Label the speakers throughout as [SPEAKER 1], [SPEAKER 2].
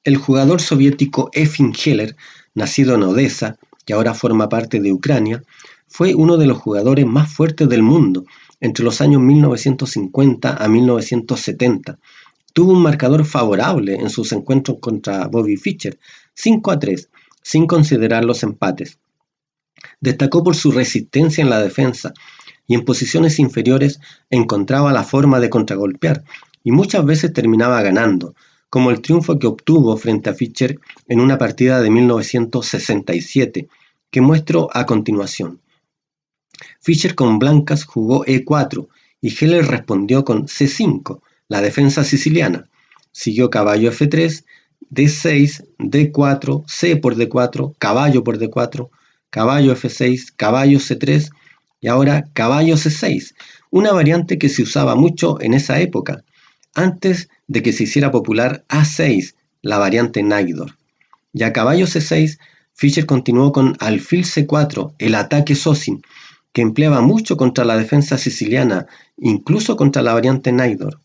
[SPEAKER 1] El jugador soviético Efim Heller, nacido en Odessa, que ahora forma parte de Ucrania, fue uno de los jugadores más fuertes del mundo entre los años 1950 a 1970. Tuvo un marcador favorable en sus encuentros contra Bobby Fischer, 5-3, sin considerar los empates. Destacó por su resistencia en la defensa y en posiciones inferiores encontraba la forma de contragolpear y muchas veces terminaba ganando, como el triunfo que obtuvo frente a Fischer en una partida de 1967, que muestro a continuación. Fischer con blancas jugó E4 y Heller respondió con C5, la defensa siciliana. Siguió caballo F3, D6, D4, C por D4, caballo por D4, caballo F6, caballo C3 y ahora caballo C6, una variante que se usaba mucho en esa época, antes de que se hiciera popular A6, la variante Najdorf. Y a caballo C6, Fischer continuó con alfil C4, el ataque Zosin, que empleaba mucho contra la defensa siciliana, incluso contra la variante Najdorf.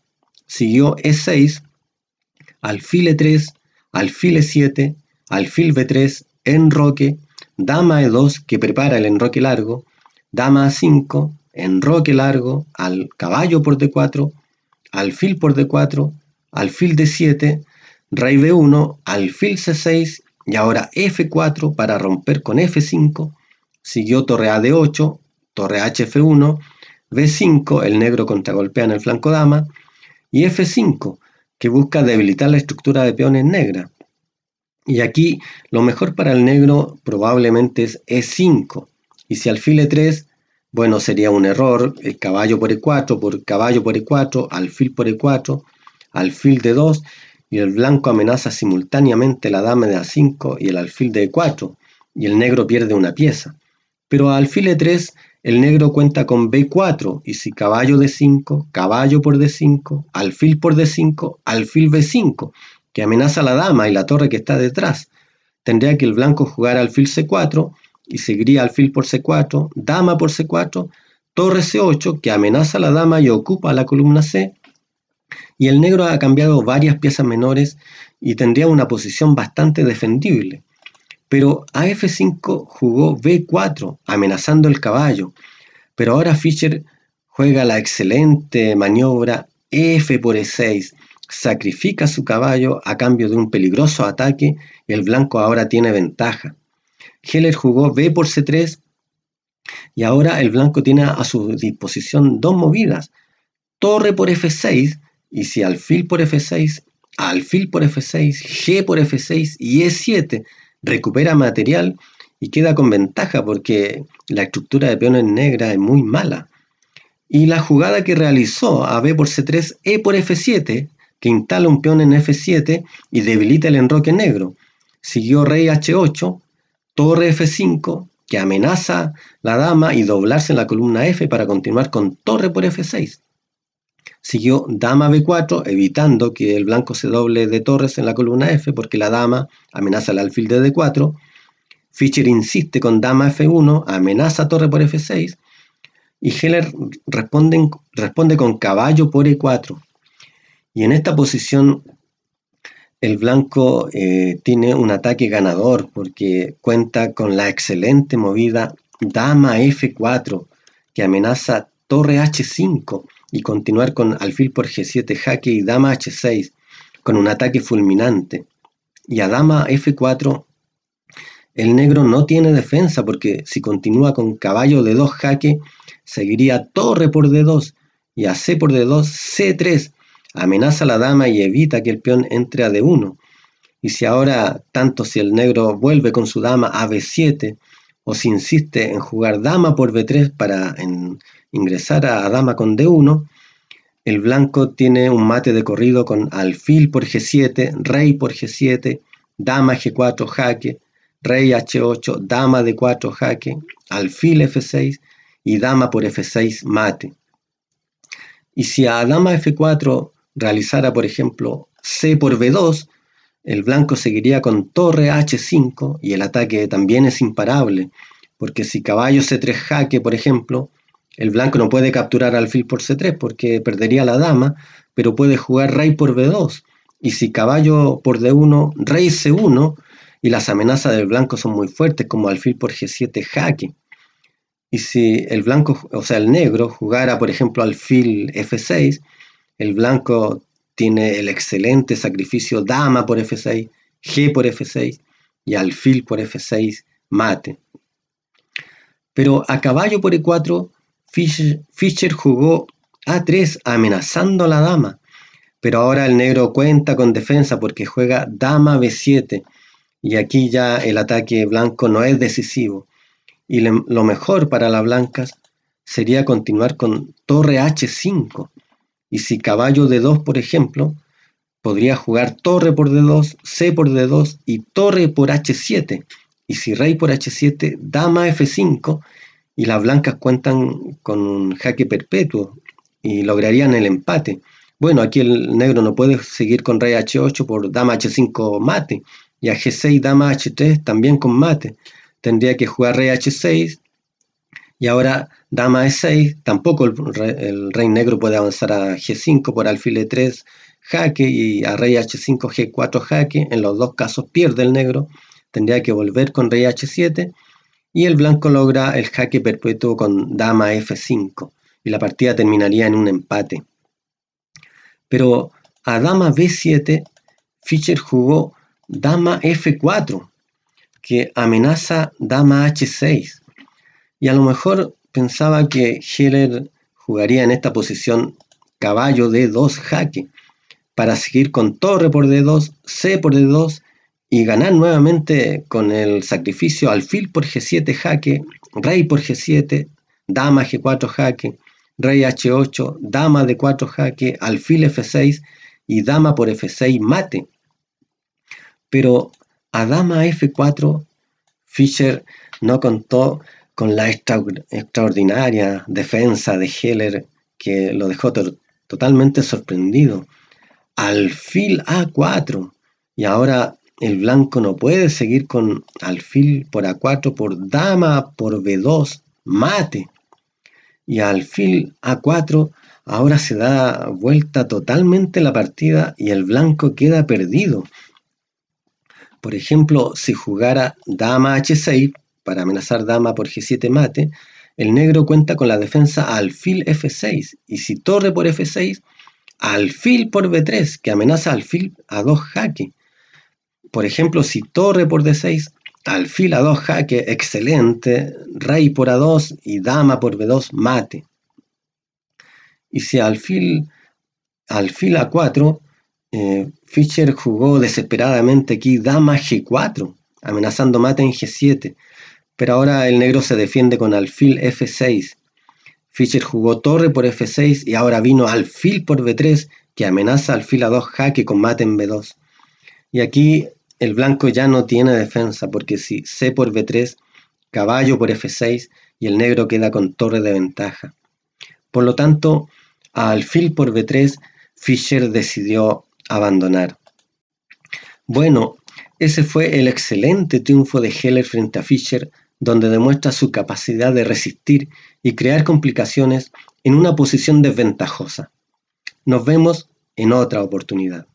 [SPEAKER 1] Siguió E6, alfil E3, alfil E7, alfil B3, enroque, dama E2 que prepara el enroque largo, dama A5, enroque largo, al caballo por D4, alfil por D4, alfil D7, rey B1, alfil C6 y ahora F4 para romper con F5, siguió torre A D8, torre HF1, B5, el negro contragolpea en el flanco dama, y F5, que busca debilitar la estructura de peones negra. Y aquí lo mejor para el negro probablemente es E5, y si alfil E3, bueno, sería un error, el caballo por E4, por caballo por E4, alfil por E4, alfil D2, y el blanco amenaza simultáneamente la dama de A5 y el alfil de E4, y el negro pierde una pieza. Pero a alfil E3 el negro cuenta con B4 y si caballo D5, caballo por D5, alfil por D5, alfil B5, que amenaza a la dama y la torre que está detrás. Tendría que el blanco jugar alfil C4 y seguiría alfil por C4, dama por C4, torre C8 que amenaza a la dama y ocupa la columna C. Y el negro ha cambiado varias piezas menores y tendría una posición bastante defendible. Pero a F5 jugó B4, amenazando el caballo. Pero ahora Fischer juega la excelente maniobra F por E6, sacrifica su caballo a cambio de un peligroso ataque y el blanco ahora tiene ventaja. Heller jugó B por C3 y ahora el blanco tiene a su disposición dos movidas, torre por F6 y si alfil por F6, alfil por F6, G por F6 y E7 recupera material y queda con ventaja porque la estructura de peones negra es muy mala. Y la jugada que realizó a B por C3, E por F7, que instala un peón en F7 y debilita el enroque negro. Siguió rey H8, torre F5, que amenaza la dama y doblarse en la columna F para continuar con torre por F6. Siguió dama B4, evitando que el blanco se doble de torres en la columna F porque la dama amenaza el alfil de D4. Fischer insiste con dama F1, amenaza torre por F6 y Heller responde con caballo por E4. Y en esta posición el blanco tiene un ataque ganador porque cuenta con la excelente movida dama F4 que amenaza torre H5 y continuar con alfil por G7 jaque y dama H6 con un ataque fulminante. Y a dama F4 el negro no tiene defensa porque si continúa con caballo D2 jaque seguiría torre por D2 y a C por D2 C3 amenaza a la dama y evita que el peón entre a D1. Y si ahora, tanto si el negro vuelve con su dama a B7 o si insiste en jugar dama por B3 para ingresar a dama con D1, el blanco tiene un mate de corrido con alfil por G7, rey por G7, dama G4 jaque, rey H8, dama D4 jaque, alfil F6 y dama por F6 mate. Y si a dama F4 realizara, por ejemplo, C por B2, el blanco seguiría con torre H5 y el ataque también es imparable, porque si caballo C3 jaque, por ejemplo, el blanco no puede capturar alfil por C3 porque perdería la dama, pero puede jugar rey por B2 Y si caballo por D1, rey C1, y las amenazas del blanco son muy fuertes, como alfil por G7 jaque. Y si el blanco, o sea, el negro, jugara, por ejemplo, alfil F6, el blanco tiene el excelente sacrificio dama por F6, G por F6 y alfil por F6 mate. Pero a caballo por E4, Fischer jugó A3 amenazando a la dama. Pero ahora el negro cuenta con defensa porque juega dama B7 y aquí ya el ataque blanco no es decisivo. Y lo mejor para las blancas sería continuar con torre H5. Y si caballo D2, por ejemplo, podría jugar torre por D2, C por D2 y torre por H7. Y si rey por H7, dama F5 y las blancas cuentan con un jaque perpetuo y lograrían el empate. Bueno, aquí el negro no puede seguir con rey H8 por dama H5 mate y a G6 dama H3 también con mate. Tendría que jugar rey H6 y ahora dama E6, tampoco el rey negro puede avanzar a G5 por alfil E3 jaque y a rey H5 G4 jaque. En los dos casos pierde el negro. Tendría que volver con rey H7 y el blanco logra el jaque perpetuo con dama F5 y la partida terminaría en un empate. Pero a dama B7, Fischer jugó dama F4, que amenaza dama H6. Y a lo mejor pensaba que Heller jugaría en esta posición caballo D2 jaque para seguir con torre por D2, C por D2 y ganar nuevamente con el sacrificio alfil por G7 jaque, rey por G7, dama G4 jaque, rey H8, dama D4 jaque, alfil F6 y dama por F6 mate. Pero a dama F4, Fischer no contó con la extraordinaria defensa de Heller que lo dejó totalmente sorprendido. Alfil A4 y ahora el blanco no puede seguir con alfil por A4 por dama por B2 mate y alfil A4 ahora se da vuelta totalmente la partida y el blanco queda perdido. Por ejemplo, si jugara dama H6 para amenazar dama por G7 mate, el negro cuenta con la defensa alfil F6 y si torre por F6, alfil por B3 que amenaza alfil a 2 jaque. Por ejemplo, si torre por D6, alfil a 2 jaque, excelente, rey por A2 y dama por B2 mate. Y si alfil A4, Fischer jugó desesperadamente aquí dama G4, amenazando mate en G7, pero ahora el negro se defiende con alfil F6. Fischer jugó torre por F6 y ahora vino alfil por B3 que amenaza alfil a 2 jaque con mate en B2. Y aquí el blanco ya no tiene defensa porque si C por B3, caballo por F6 y el negro queda con torre de ventaja. Por lo tanto, a alfil por B3, Fischer decidió abandonar. Bueno, ese fue el excelente triunfo de Heller frente a Fischer, donde demuestra su capacidad de resistir y crear complicaciones en una posición desventajosa. Nos vemos en otra oportunidad.